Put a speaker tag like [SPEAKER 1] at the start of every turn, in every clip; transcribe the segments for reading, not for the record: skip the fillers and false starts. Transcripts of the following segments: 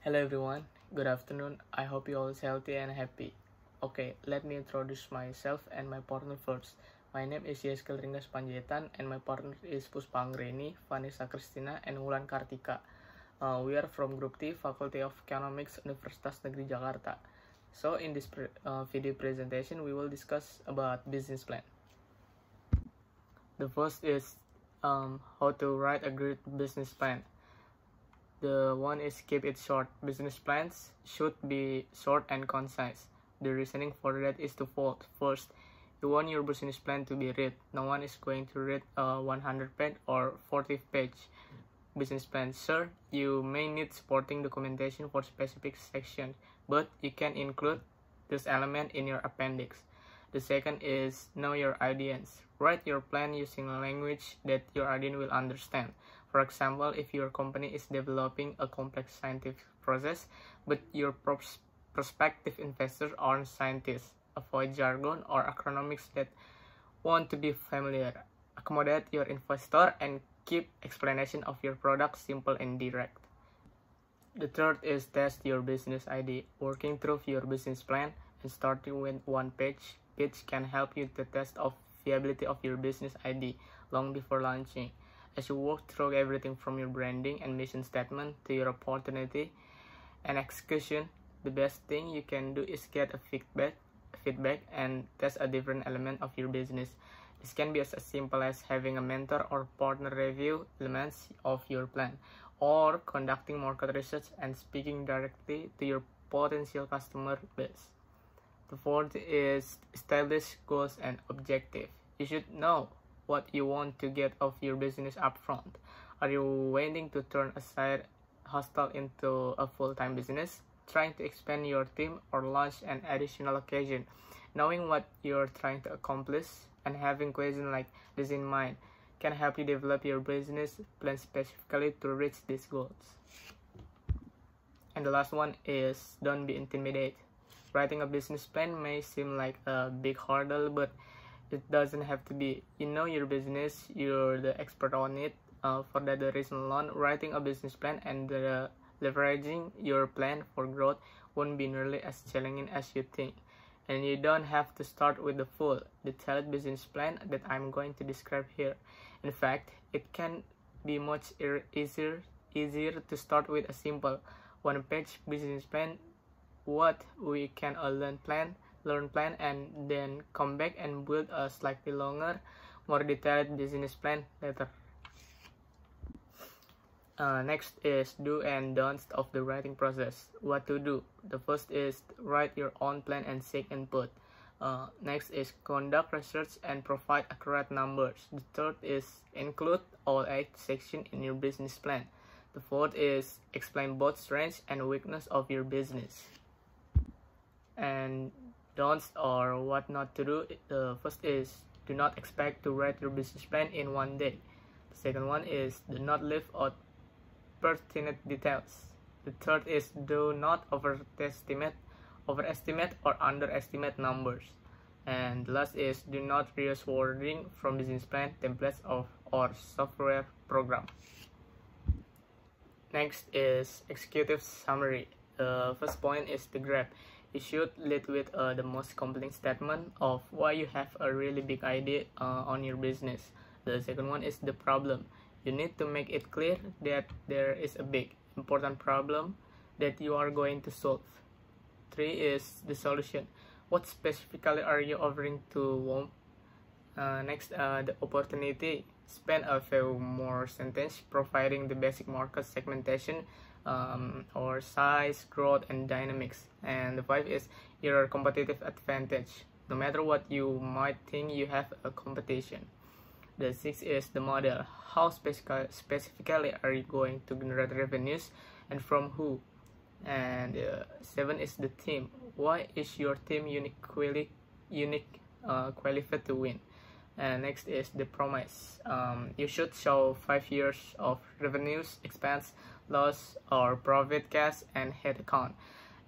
[SPEAKER 1] Hello everyone, good afternoon. I hope you all is healthy and happy. Okay, let me introduce myself and my partner first. My name is Yehezkiel Ringgas and my partner is Puspa Anggraeni, Vanessa Christina, and Wulan Kartika. We are from Group T, Faculty of Economics, Universitas Negeri, Jakarta. So in this video presentation, we will discuss about business plan. The first is how to write a great business plan. The one is keep it short. Business plans should be short and concise. The reasoning for that is twofold. First, you want your business plan to be read. No one is going to read a 100-page or 40-page business plan. Sure, you may need supporting documentation for specific sections, but you can include this element in your appendix. The second is know your audience. Write your plan using a language that your audience will understand. For example, if your company is developing a complex scientific process, but your prospective investors aren't scientists, avoid jargon or acronyms that want to be familiar. Accommodate your investor and keep explanation of your product simple and direct. The third is test your business idea. Working through your business plan and starting with one page can help you to test of viability of your business idea long before launching. As you work through everything from your branding and mission statement to your opportunity and execution, the best thing you can do is get a feedback and test a different element of your business. This can be as simple as having a mentor or partner review elements of your plan, or conducting market research and speaking directly to your potential customer base. The fourth is establish goals and objectives. You should know what you want to get of your business upfront. Are you waiting to turn a side hustle into a full-time business, trying to expand your team, or launch an additional occasion? Knowing what you're trying to accomplish and having questions like this in mind can help you develop your business plan specifically to reach these goals. And the last one is don't be intimidated. Writing a business plan may seem like a big hurdle, but it doesn't have to be. You know your business, you're the expert on it. For that reason alone, writing a business plan and leveraging your plan for growth won't be nearly as challenging as you think. And you don't have to start with the full, detailed business plan that I'm going to describe here. In fact, it can be much easier to start with a simple one-page business plan. What we can learn plan, and then come back and build a slightly longer, more detailed business plan later. Next is do and don'ts of the writing process. What to do? The first is write your own plan and seek input. Next is conduct research and provide accurate numbers. The third is include all 8 sections in your business plan. The fourth is explain both strengths and weakness of your business. And don'ts or what not to do. The first is do not expect to write your business plan in one day. The second one is do not leave out pertinent details. The third is do not overestimate or underestimate numbers. And the last is do not reuse wording from business plan, templates or software program. Next is executive summary. The first point is the grab. You should lead with the most compelling statement of why you have a really big idea on your business. The second one is the problem. You need to make it clear that there is a big, important problem that you are going to solve. 3 is the solution. What specifically are you offering to next, the opportunity. Spend a few more sentences providing the basic market segmentation or size, growth, and dynamics. And the 5 is your competitive advantage. No matter what you might think, you have a competition. The 6 is the model. How specifically are you going to generate revenues and from who? And 7 is the team. Why is your team qualified to win? And next is the promise. You should show 5 years of revenues, expense, loss, or profit, cash, and head count.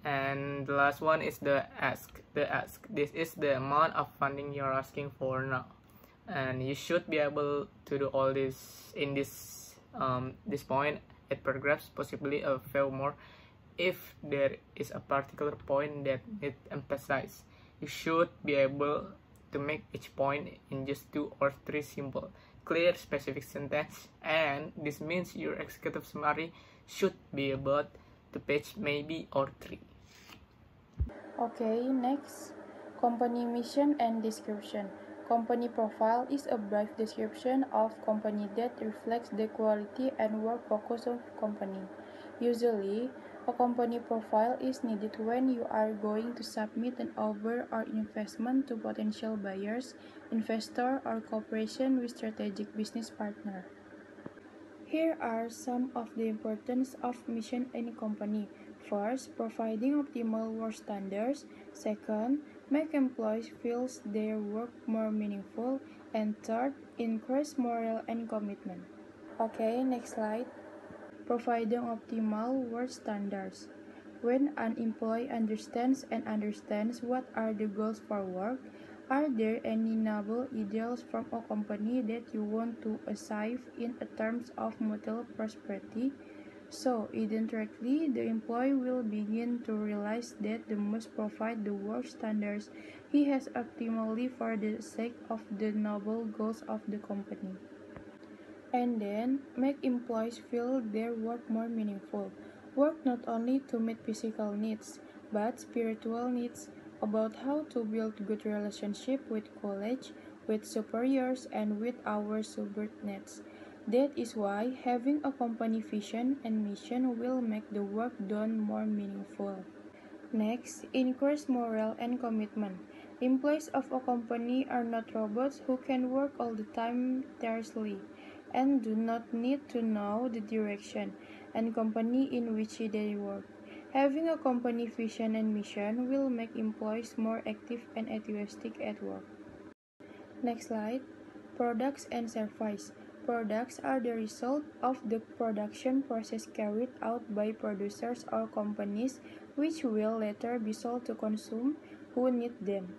[SPEAKER 1] And the last one is the ask. This is the amount of funding you're asking for now. And you should be able to do all this in this point. 8 paragraphs, possibly a few more If there is a particular point that needs emphasized, you should be able to make each point in just 2 or 3 simple, clear, specific sentences, and this means your executive summary should be about 2 pages maybe or 3.
[SPEAKER 2] Okay, next, company mission and description. Company profile is a brief description of company that reflects the quality and work focus of company. Usually, a company profile is needed when you are going to submit an offer or investment to potential buyers, investor, or cooperation with strategic business partner. Here are some of the importance of mission in a company. First, providing optimal work standards. Second, make employees feel their work more meaningful. And third, increase morale and commitment. Okay, next slide. Providing optimal work standards. When an employee understands what are the goals for work, are there any noble ideals from a company that you want to achieve in terms of mutual prosperity? So, indirectly, the employee will begin to realize that they must provide the work standards he has optimally for the sake of the noble goals of the company. And then, make employees feel their work more meaningful. Work not only to meet physical needs, but spiritual needs, about how to build good relationship with colleagues, with superiors, and with our subordinates. That is why having a company vision and mission will make the work done more meaningful. Next, increase morale and commitment. Employees of a company are not robots who can work all the time tirelessly and do not need to know the direction and company in which they work. Having a company vision and mission will make employees more active and enthusiastic at work. Next slide. Products and service. Products are the result of the production process carried out by producers or companies which will later be sold to consumers who need them.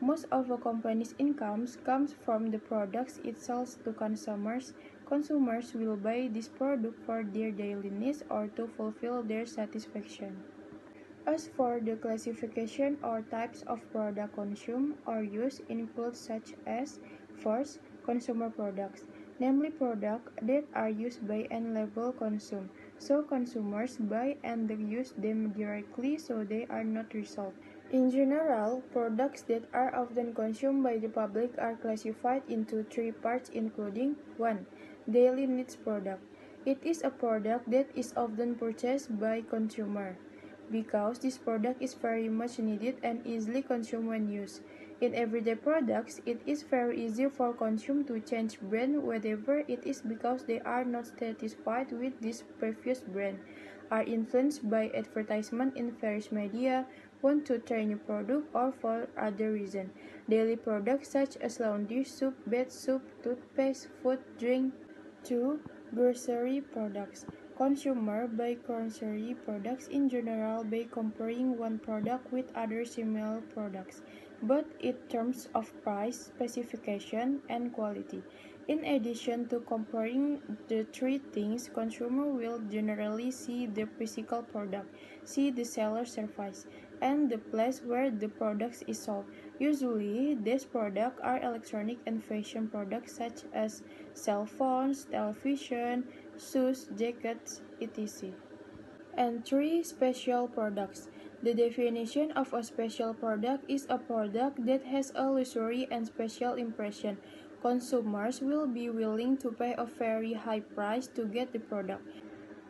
[SPEAKER 2] Most of a company's income comes from the products it sells to consumers. Consumers will buy this product for their daily needs or to fulfill their satisfaction. As for the classification or types of product consumed or used include such as first, consumer products, namely products that are used by and label consumed. So consumers buy and use them directly so they are not resold. In general, products that are often consumed by the public are classified into 3 parts including 1. Daily needs product. It is a product that is often purchased by consumer because this product is very much needed and easily consumed when used. In everyday products, it is very easy for consumers to change brand whatever it is because they are not satisfied with this previous brand, are influenced by advertisement in various media, want to try new product, or for other reason. Daily products such as laundry, soap, bath soap, toothpaste, food, drink. 2. Grocery products. Consumer buy grocery products in general by comparing one product with other similar products, but in terms of price, specification, and quality. In addition to comparing the 3 things, consumer will generally see the physical product, see the seller service, and the place where the product is sold. Usually, these products are electronic and fashion products such as cell phones, television, shoes, jackets, etc. And 3. Special products. The definition of a special product is a product that has a luxury and special impression. Consumers will be willing to pay a very high price to get the product.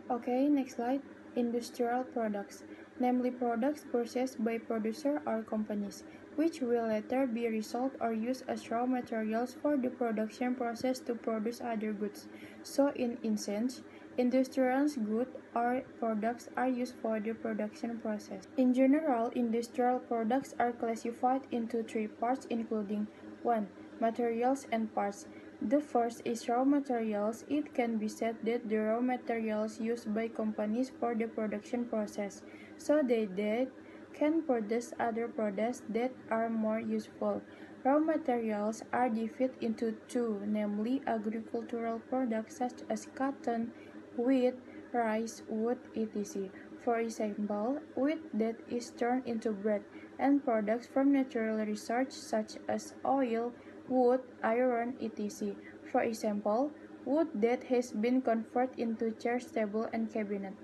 [SPEAKER 2] Okay, next slide. Industrial products, namely products purchased by producers or companies, which will later be resold or used as raw materials for the production process to produce other goods. So, in essence, industrial goods or products are used for the production process. In general, industrial products are classified into 3 parts including 1. Materials and parts. The first is raw materials. It can be said that the raw materials used by companies for the production process, so they can produce other products that are more useful. Raw materials are divided into 2, namely agricultural products such as cotton, wheat, rice, wood, etc. For example, wheat that is turned into bread, and products from natural resources such as oil, wood, iron, etc. For example, wood that has been converted into chairs, table, and cabinet.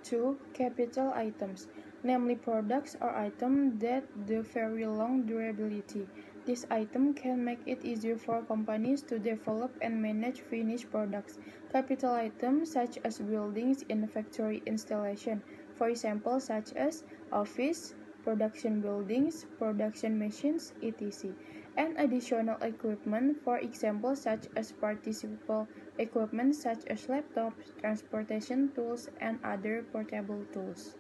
[SPEAKER 2] 2. Capital items, namely products or items that have very long durability. This item can make it easier for companies to develop and manage finished products. Capital items such as buildings in factory installation, for example such as office, production buildings, production machines, etc. And additional equipment, for example such as participial equipment such as laptops, transportation tools, and other portable tools.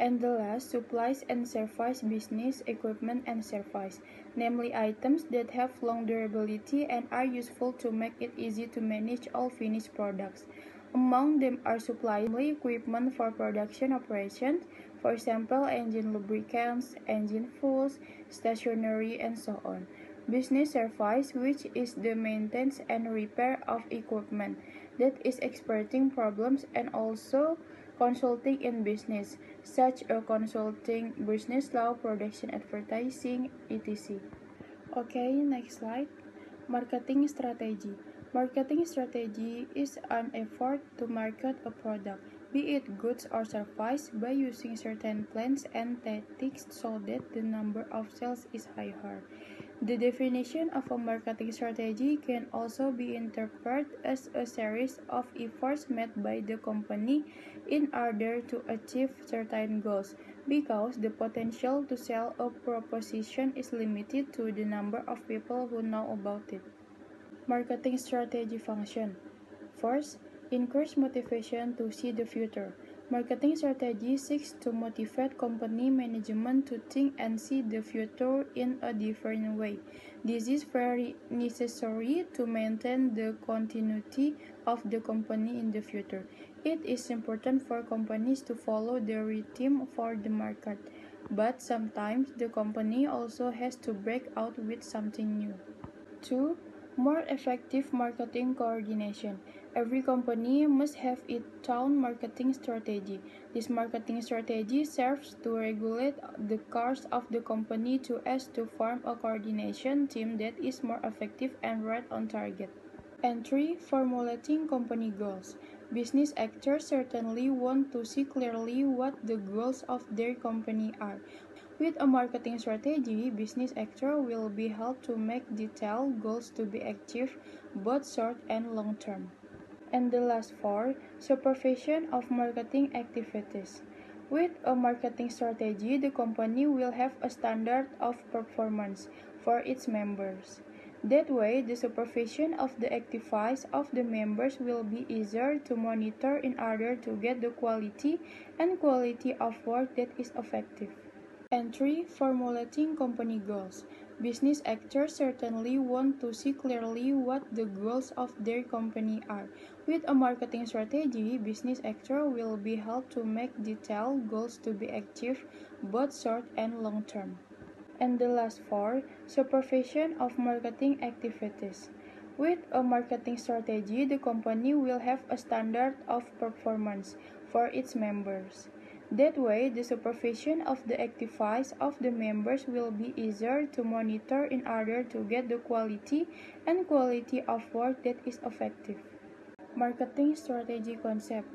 [SPEAKER 2] And the last, supplies and service business equipment and service, namely items that have long durability and are useful to make it easy to manage all finished products. Among them are supplies, namely equipment for production operations, for example engine lubricants, engine fuels, stationery, and so on. Business service, which is the maintenance and repair of equipment that is experiencing problems, and also consulting in business, such as consulting business law, production advertising, etc. Okay, next slide. Marketing strategy. Marketing strategy is an effort to market a product, be it goods or service, by using certain plans and tactics so that the number of sales is higher. The definition of a marketing strategy can also be interpreted as a series of efforts made by the company in order to achieve certain goals, because the potential to sell a proposition is limited to the number of people who know about it. Marketing strategy function. First, increase motivation to see the future. Marketing strategy seeks to motivate company management to think and see the future in a different way. This is very necessary to maintain the continuity of the company in the future. It is important for companies to follow the rhythm for the market, but sometimes the company also has to break out with something new. 2. More effective marketing coordination. Every company must have its own marketing strategy. This marketing strategy serves to regulate the course of the company so as to form a coordination team that is more effective and right on target. And 3. Formulating company goals. Business actors certainly want to see clearly what the goals of their company are. With a marketing strategy, business actors will be helped to make detailed goals to be achieved both short and long term. And the last 4, supervision of marketing activities. With a marketing strategy, the company will have a standard of performance for its members. That way, the supervision of the activities of the members will be easier to monitor in order to get the quality of work that is effective. And 3. Formulating company goals. Business actors certainly want to see clearly what the goals of their company are. With a marketing strategy, business actors will be helped to make detailed goals to be achieved both short and long term. And the last 4, supervision of marketing activities. With a marketing strategy, the company will have a standard of performance for its members. That way, the supervision of the activities of the members will be easier to monitor in order to get the quality of work that is effective. Marketing strategy concept.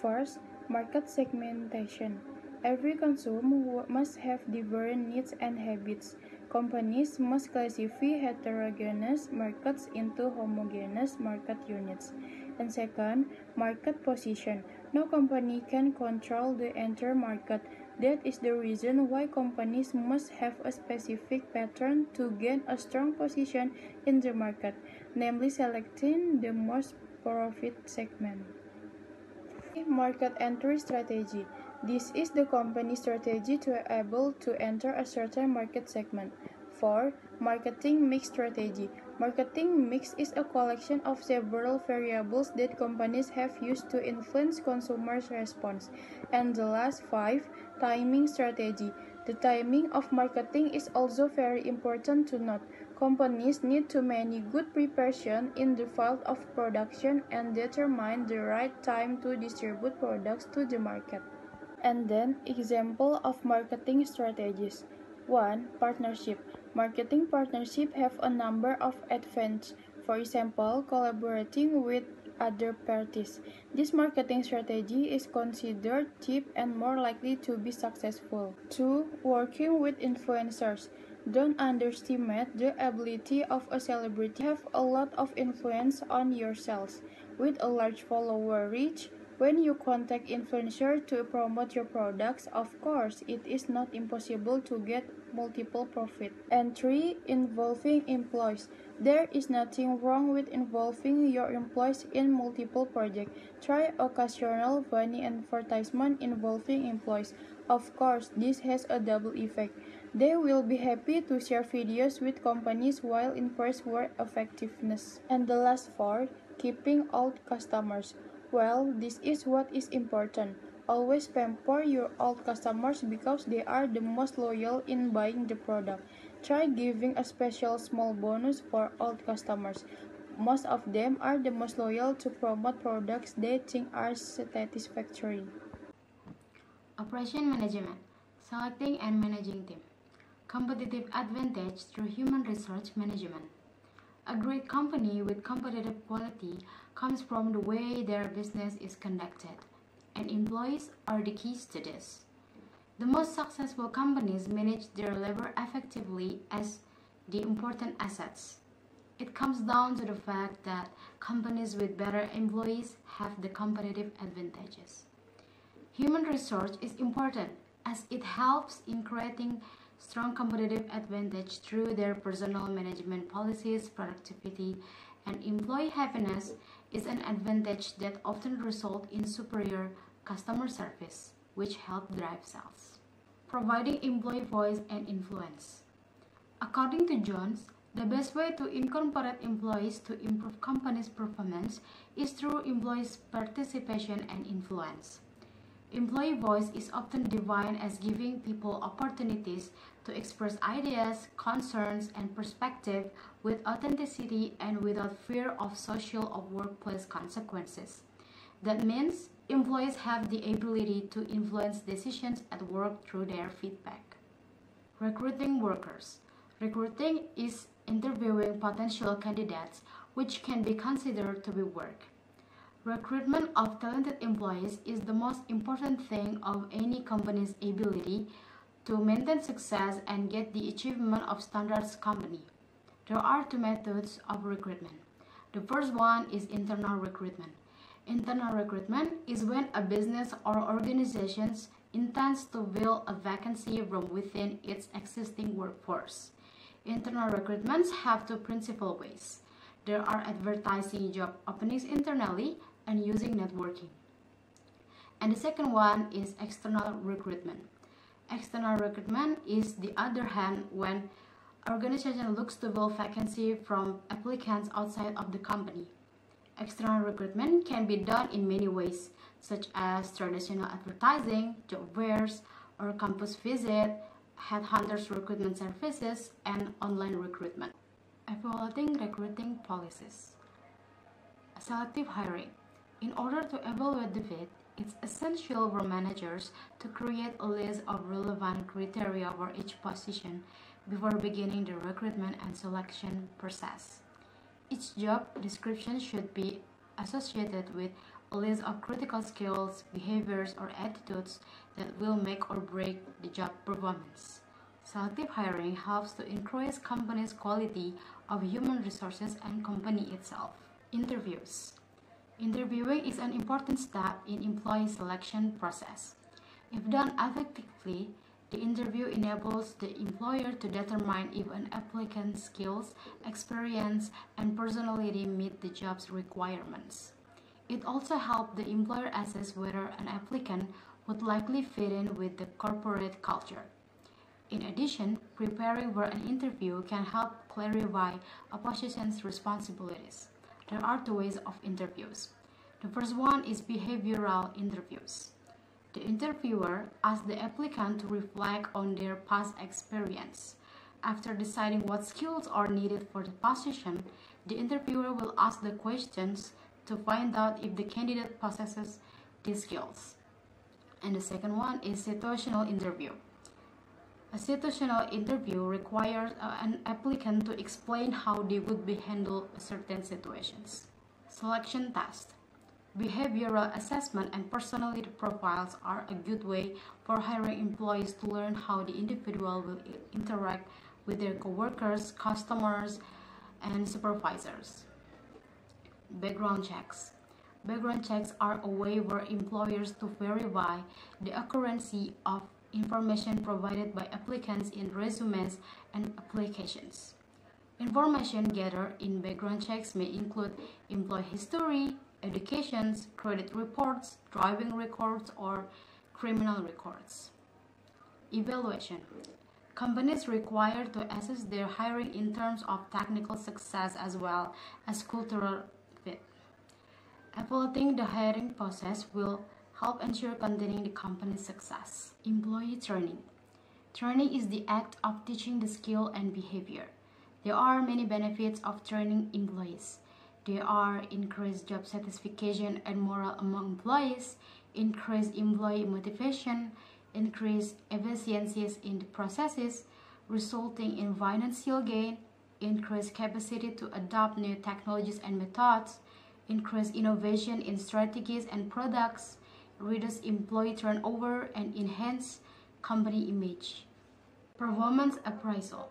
[SPEAKER 2] First, market segmentation. Every consumer must have different needs and habits. Companies must classify heterogeneous markets into homogeneous market units. And second, market position. No company can control the entire market. That is the reason why companies must have a specific pattern to gain a strong position in the market, namely selecting the most profit segment. Market entry strategy. This is the company strategy to be able to enter a certain market segment. 4. Marketing mix strategy. Marketing mix is a collection of several variables that companies have used to influence consumers' response. And the last 5, timing strategy. The timing of marketing is also very important to note. Companies need to manage good preparation in the field of production and determine the right time to distribute products to the market. And then, example of marketing strategies. 1. Partnership. Marketing partnership have a number of advantages. For example, collaborating with other parties. This marketing strategy is considered cheap and more likely to be successful. 2. Working with influencers. Don't underestimate the ability of a celebrity to have a lot of influence on your sales. With a large follower reach, when you contact influencers to promote your products, of course, it is not impossible to get multiple profit. And 3. Involving employees. There is nothing wrong with involving your employees in multiple projects. Try occasional funny advertisement involving employees. Of course, this has a double effect. They will be happy to share videos with companies while impressed with effectiveness. And the last 4, keeping old customers. Well, this is what is important. Always pamper your old customers because they are the most loyal in buying the product. Try giving a special small bonus for old customers. Most of them are the most loyal to promote products they think are satisfactory.
[SPEAKER 3] Operation management, selecting and managing team. Competitive advantage through human resource management. A great company with competitive quality comes from the way their business is conducted, and employees are the keys to this. The most successful companies manage their labor effectively as the important assets. It comes down to the fact that companies with better employees have the competitive advantages. Human resource is important as it helps in creating strong competitive advantage through their personal management policies, productivity, and employee happiness is an advantage that often results in superior customer service, which help drive sales. Providing employee voice and influence. According to Jones, the best way to incorporate employees to improve company's performance is through employees' participation and influence. Employee voice is often defined as giving people opportunities to express ideas, concerns, and perspective with authenticity and without fear of social or workplace consequences. That means employees have the ability to influence decisions at work through their feedback. Recruiting workers. Recruiting is interviewing potential candidates, which can be considered to be work. Recruitment of talented employees is the most important thing of any company's ability to maintain success and get the achievement of standards company. There are 2 methods of recruitment. The first one is internal recruitment. Internal recruitment is when a business or organization intends to fill a vacancy from within its existing workforce. Internal recruitments have 2 principal ways. There are advertising job openings internally and using networking. And the second one is external recruitment. External recruitment is the other hand when organization looks to fill vacancy from applicants outside of the company. External recruitment can be done in many ways, such as traditional advertising, job fairs, or campus visit, headhunters recruitment services, and online recruitment. Evaluating recruiting policies. Selective hiring. In order to evaluate the fit, it's essential for managers to create a list of relevant criteria for each position before beginning the recruitment and selection process. Each job description should be associated with a list of critical skills, behaviors, or attitudes that will make or break the job performance. Selective hiring helps to increase company's quality of human resources and company itself. Interviews. Interviewing is an important step in employee selection process. If done effectively, the interview enables the employer to determine if an applicant's skills, experience, and personality meet the job's requirements. It also helps the employer assess whether an applicant would likely fit in with the corporate culture. In addition, preparing for an interview can help clarify a position's responsibilities. There are 2 ways of interviews. The first one is behavioral interviews. The interviewer asks the applicant to reflect on their past experience. After deciding what skills are needed for the position, the interviewer will ask the questions to find out if the candidate possesses these skills. And the second one is situational interview. A situational interview requires an applicant to explain how they would be handled certain situations. Selection test. Behavioral assessment and personality profiles are a good way for hiring employees to learn how the individual will interact with their coworkers, customers, and supervisors. Background checks. Background checks are a way for employers to verify the accuracy of information provided by applicants in resumes and applications. Information gathered in background checks may include employee history, educations, credit reports, driving records, or criminal records. Evaluation. Companies require to assess their hiring in terms of technical success as well as cultural fit. Evaluating the hiring process will help ensure continuing the company's success. Employee training. Training is the act of teaching the skill and behavior. There are many benefits of training employees. There are increased job satisfaction and morale among employees, increased employee motivation, increased efficiencies in the processes, resulting in financial gain, increased capacity to adopt new technologies and methods, increased innovation in strategies and products, reduce employee turnover, and enhance company image. Performance appraisal.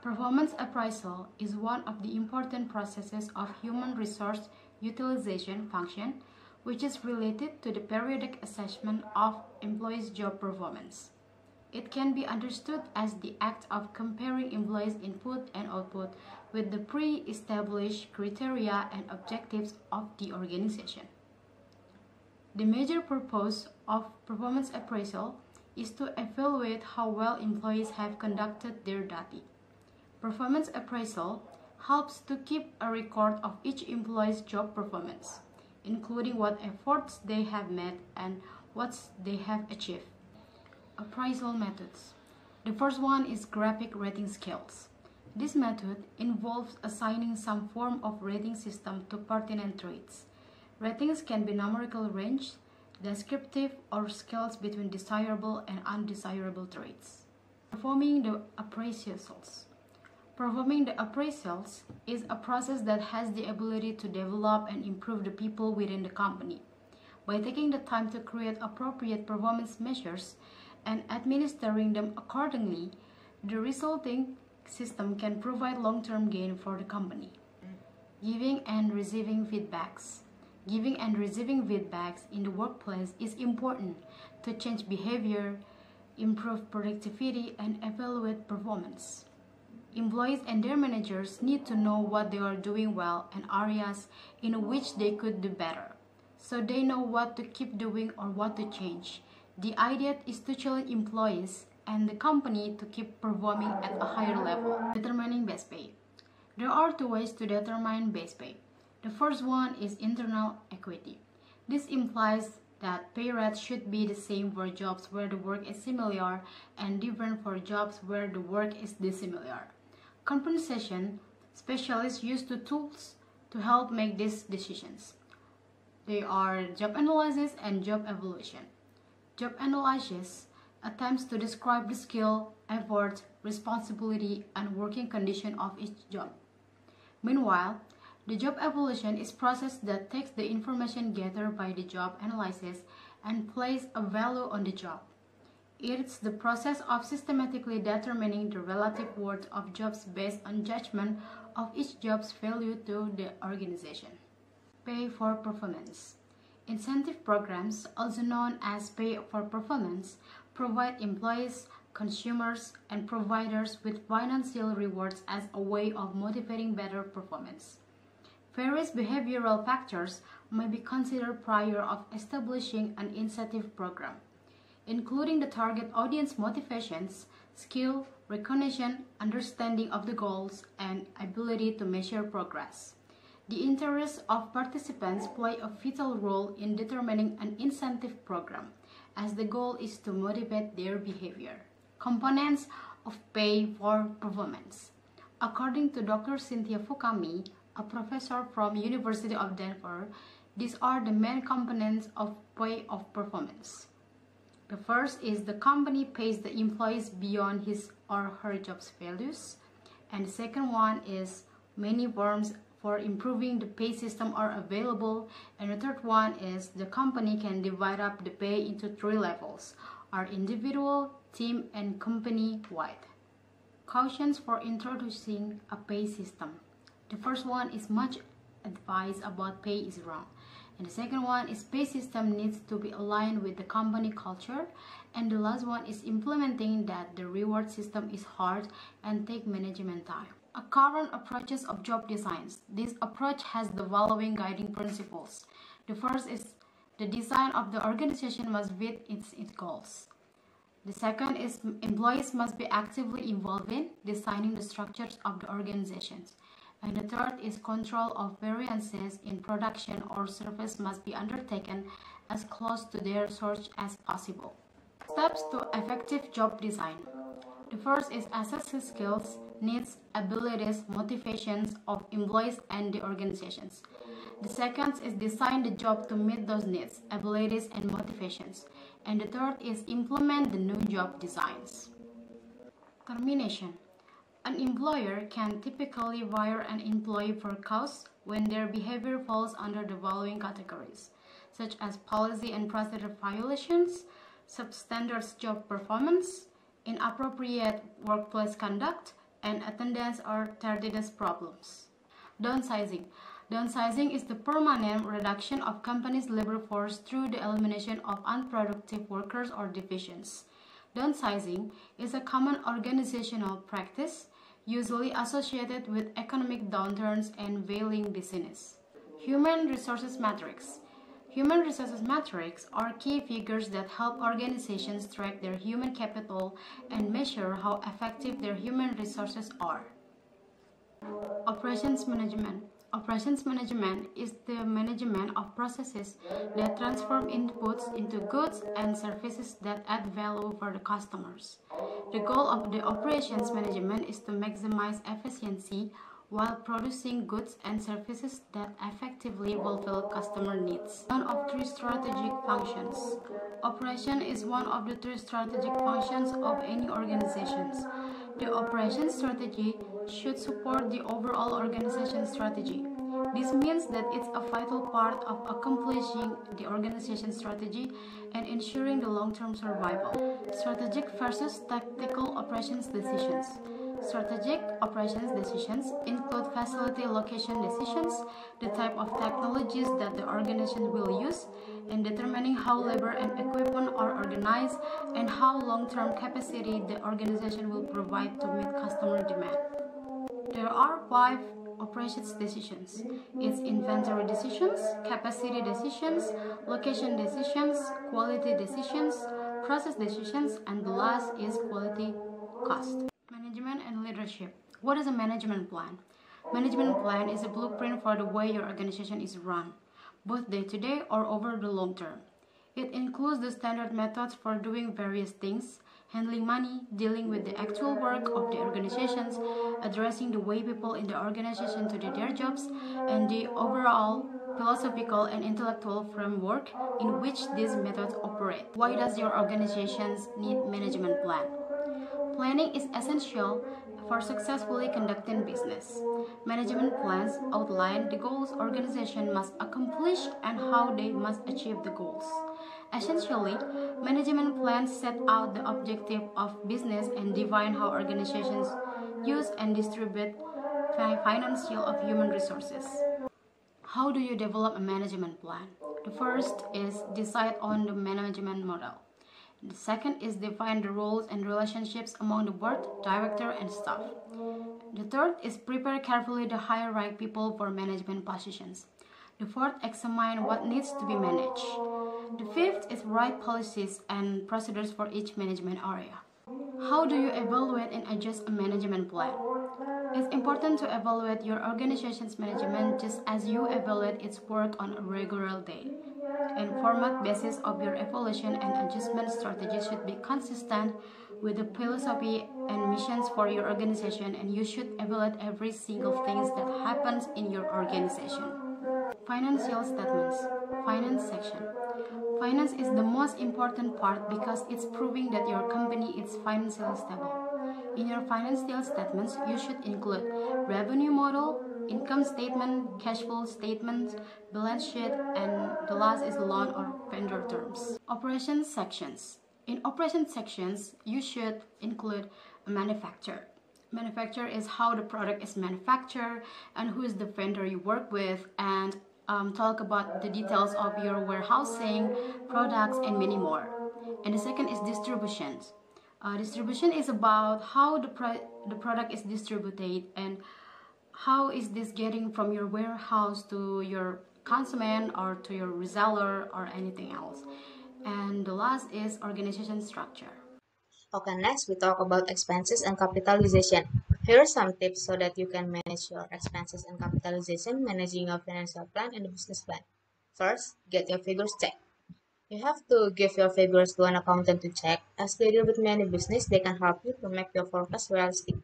[SPEAKER 3] Performance appraisal is one of the important processes of human resource utilization function, which is related to the periodic assessment of employees' job performance. It can be understood as the act of comparing employees' input and output with the pre-established criteria and objectives of the organization. The major purpose of performance appraisal is to evaluate how well employees have conducted their duty. Performance appraisal helps to keep a record of each employee's job performance, including what efforts they have made and what they have achieved. Appraisal methods. The first one is graphic rating scales. This method involves assigning some form of rating system to pertinent traits. Ratings can be numerical range, descriptive, or scales between desirable and undesirable traits. Performing the appraisals. Performing the appraisals is a process that has the ability to develop and improve the people within the company. By taking the time to create appropriate performance measures and administering them accordingly, the resulting system can provide long-term gain for the company. Giving and receiving feedbacks. Giving and receiving feedbacks in the workplace is important to change behavior, improve productivity, and evaluate performance. Employees and their managers need to know what they are doing well and areas in which they could do better, so they know what to keep doing or what to change. The idea is to challenge employees and the company to keep performing at a higher level. Determining base pay. There are two ways to determine base pay. The first one is internal equity. This implies that pay rates should be the same for jobs where the work is similar and different for jobs where the work is dissimilar. Compensation specialists use the tools to help make these decisions. They are job analysis and job evaluation. Job analysis attempts to describe the skill, effort, responsibility, and working condition of each job. Meanwhile, the job evaluation is a process that takes the information gathered by the job analysis and places a value on the job. It's the process of systematically determining the relative worth of jobs based on judgment of each job's value to the organization. Pay for performance. Incentive programs, also known as pay for performance, provide employees, consumers, and providers with financial rewards as a way of motivating better performance. Various behavioral factors may be considered prior of establishing an incentive program, including the target audience motivations, skill, recognition, understanding of the goals, and ability to measure progress. The interests of participants play a vital role in determining an incentive program, as the goal is to motivate their behavior. Components of pay for performance. According to Dr. Cynthia Fukami, a professor from University of Denver, these are the main components of pay of performance. The first is the company pays the employees beyond his or her job's values. And the second one is many forms for improving the pay system are available. And the third one is the company can divide up the pay into 3 levels, are individual, team, and company-wide. Cautions for introducing a pay system. The first one is much advice about pay is wrong. And the second one is pay system needs to be aligned with the company culture. And the last one is implementing that the reward system is hard and take management time. A current approaches of job designs. This approach has the following guiding principles. The first is the design of the organization must meet its goals. The second is employees must be actively involved in designing the structures of the organizations. And the third is control of variances in production or service must be undertaken as close to their source as possible. Steps to effective job design. The first is assess the skills, needs, abilities, motivations of employees and the organizations. The second is design the job to meet those needs, abilities, and motivations. And the third is implement the new job designs. Termination. An employer can typically fire an employee for cause when their behavior falls under the following categories, such as policy and procedure violations, substandard job performance, inappropriate workplace conduct, and attendance or tardiness problems. Downsizing. Downsizing is the permanent reduction of company's labor force through the elimination of unproductive workers or divisions. Downsizing is a common organizational practice, usually associated with economic downturns and failing business. Human resources metrics. Human resources metrics are key figures that help organizations track their human capital and measure how effective their human resources are. Operations management. Operations management is the management of processes that transform inputs into goods and services that add value for the customers. The goal of the operations management is to maximize efficiency while producing goods and services that effectively fulfill customer needs. One of 3 strategic functions. Operation is one of the 3 strategic functions of any organization. The operation strategy should support the overall organization strategy. This means that it's a vital part of accomplishing the organization strategy and ensuring the long-term survival. Strategic versus tactical operations decisions. Strategic operations decisions include facility location decisions, the type of technologies that the organization will use, and determining how labor and equipment are organized and how long-term capacity the organization will provide to meet customer demand. There are 5 operations decisions. It's inventory decisions, capacity decisions, location decisions, quality decisions, process decisions, and the last is quality cost. Management and leadership. What is a management plan? Management plan is a blueprint for the way your organization is run, both day-to-day or over the long term. It includes the standard methods for doing various things, handling money, dealing with the actual work of the organizations, addressing the way people in the organization do their jobs, and the overall philosophical and intellectual framework in which these methods operate. Why does your organization need management plan? Planning is essential for successfully conducting business. Management plans outline the goals organization must accomplish and how they must achieve the goals. Essentially, management plans set out the objective of business and define how organizations use and distribute financial of human resources. How do you develop a management plan? The first is decide on the management model. The second is define the roles and relationships among the board, director, and staff. The third is prepare carefully the hire right people for management positions. The fourth, examine what needs to be managed. The fifth is write policies and procedures for each management area. How do you evaluate and adjust a management plan? It's important to evaluate your organization's management just as you evaluate its work on a regular day. And format basis of your evaluation and adjustment strategy should be consistent with the philosophy and missions for your organization, and you should evaluate every single thing that happens in your organization. Financial statements. Finance section. Finance is the most important part because it's proving that your company is financially stable. In your financial statements, you should include revenue model, income statement, cash flow statement, balance sheet, and the last is loan or vendor terms. Operations sections. In operation sections, you should include a manufacturer. Manufacturer is how the product is manufactured and who is the vendor you work with, and talk about the details of your warehousing, products, and many more. And the second is distribution. Distribution is about how the product is distributed and how is this getting from your warehouse to your consumer or to your reseller or anything else. And the last is organization structure.
[SPEAKER 4] Okay, next we talk about expenses and capitalization. Here are some tips so that you can manage your expenses and capitalization, managing your financial plan and the business plan. First, get your figures checked. You have to give your figures to an accountant to check. As they deal with many business, they can help you to make your forecast realistic.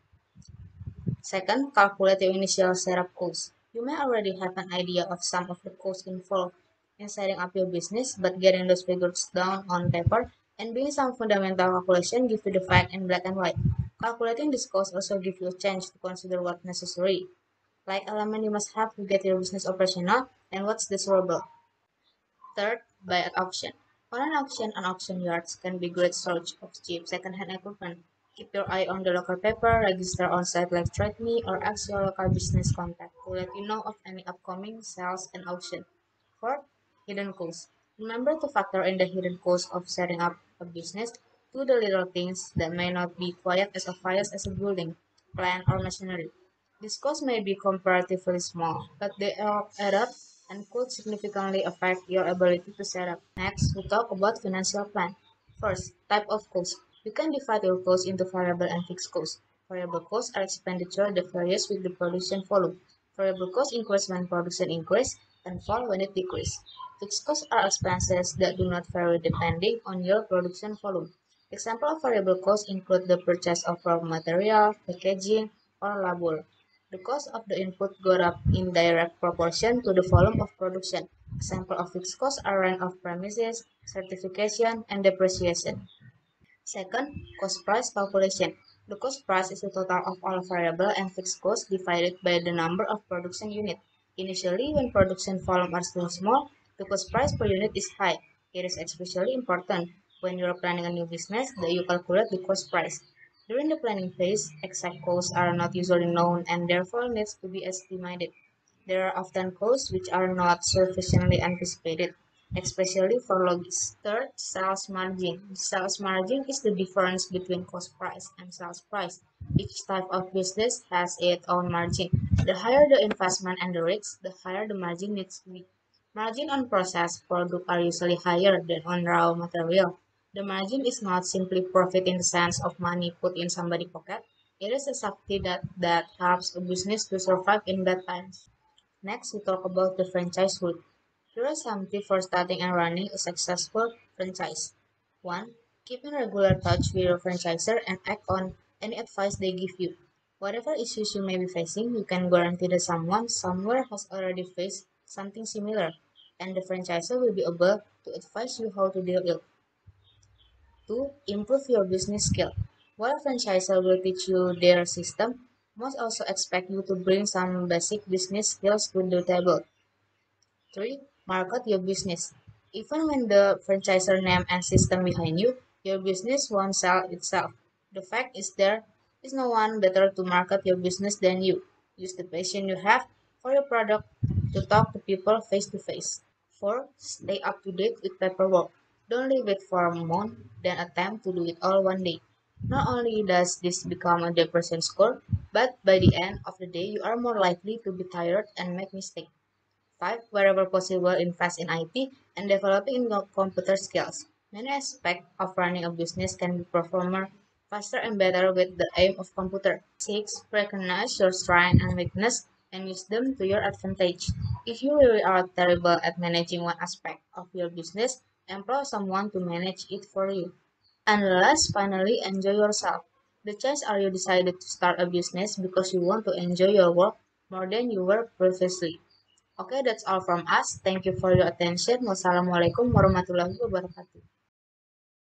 [SPEAKER 4] Second, calculate your initial setup costs. You may already have an idea of some of the costs involved in setting up your business, but getting those figures down on paper and doing some fundamental calculation give you the fact in black and white. Calculating this cost also gives you a chance to consider what's necessary, like element you must have to get your business operational and what's desirable. Third, buy at auction. On an auction yards can be great source of cheap second-hand equipment. Keep your eye on the local paper, register on site like TradeMe, or ask your local business contact to let you know of any upcoming sales and auction. Fourth, hidden costs. Remember to factor in the hidden cost of setting up a business to the little things that may not be quite as obvious as a building, plant, or machinery. These costs may be comparatively small, but they all add up and could significantly affect your ability to set up. Next, we talk about financial plan. First, type of cost. You can divide your costs into variable and fixed costs. Variable costs are expenditure that varies with the production volume. Variable costs increase when production increases and fall when it decreases. Fixed costs are expenses that do not vary depending on your production volume. Example of variable costs include the purchase of raw material, packaging, or labor. The cost of the input goes up in direct proportion to the volume of production. Example of fixed costs are rent of premises, certification, and depreciation. Second, cost price calculation. The cost price is the total of all variable and fixed costs divided by the number of production units. Initially, when production volume are still small, the cost price per unit is high. It is especially important when you are planning a new business that you calculate the cost price. During the planning phase, exact costs are not usually known and therefore needs to be estimated. There are often costs which are not sufficiently anticipated, especially for logistics. Third, sales margin. Sales margin is the difference between cost price and sales price. Each type of business has its own margin. The higher the investment and the risk, the higher the margin needs to be. Margin on processed product are usually higher than on raw material. The margin is not simply profit in the sense of money put in somebody's pocket. It is a safety that helps a business to survive in bad times. Next, we talk about the franchise route. Here are some tips for starting and running a successful franchise. 1. Keep in regular touch with your franchisor and act on any advice they give you. Whatever issues you may be facing, you can guarantee that someone somewhere has already faced something similar, and the franchisor will be able to advise you how to deal with it. 2. Improve your business skill. While franchisor will teach you their system, most also expect you to bring some basic business skills to the table. 3. Market your business. Even when the franchisor name and system behind you, your business won't sell itself. The fact is there is no one better to market your business than you. Use the passion you have for your product to talk to people face to face. 4. Stay up to date with paperwork. Don't leave it for a month, then attempt to do it all one day. Not only does this become a depression score, but by the end of the day you are more likely to be tired and make mistakes. 5. Wherever possible, invest in IT and developing computer skills. Many aspects of running a business can be performed faster and better with the aim of computer. 6. Recognize your strength and weakness and use them to your advantage. If you really are terrible at managing one aspect of your business, employ someone to manage it for you. And last, finally, enjoy yourself. The chances are you decided to start a business because you want to enjoy your work more than you were previously. Okay, that's all from us. Thank you for your attention. Wassalamualaikum warahmatullahi wabarakatuh.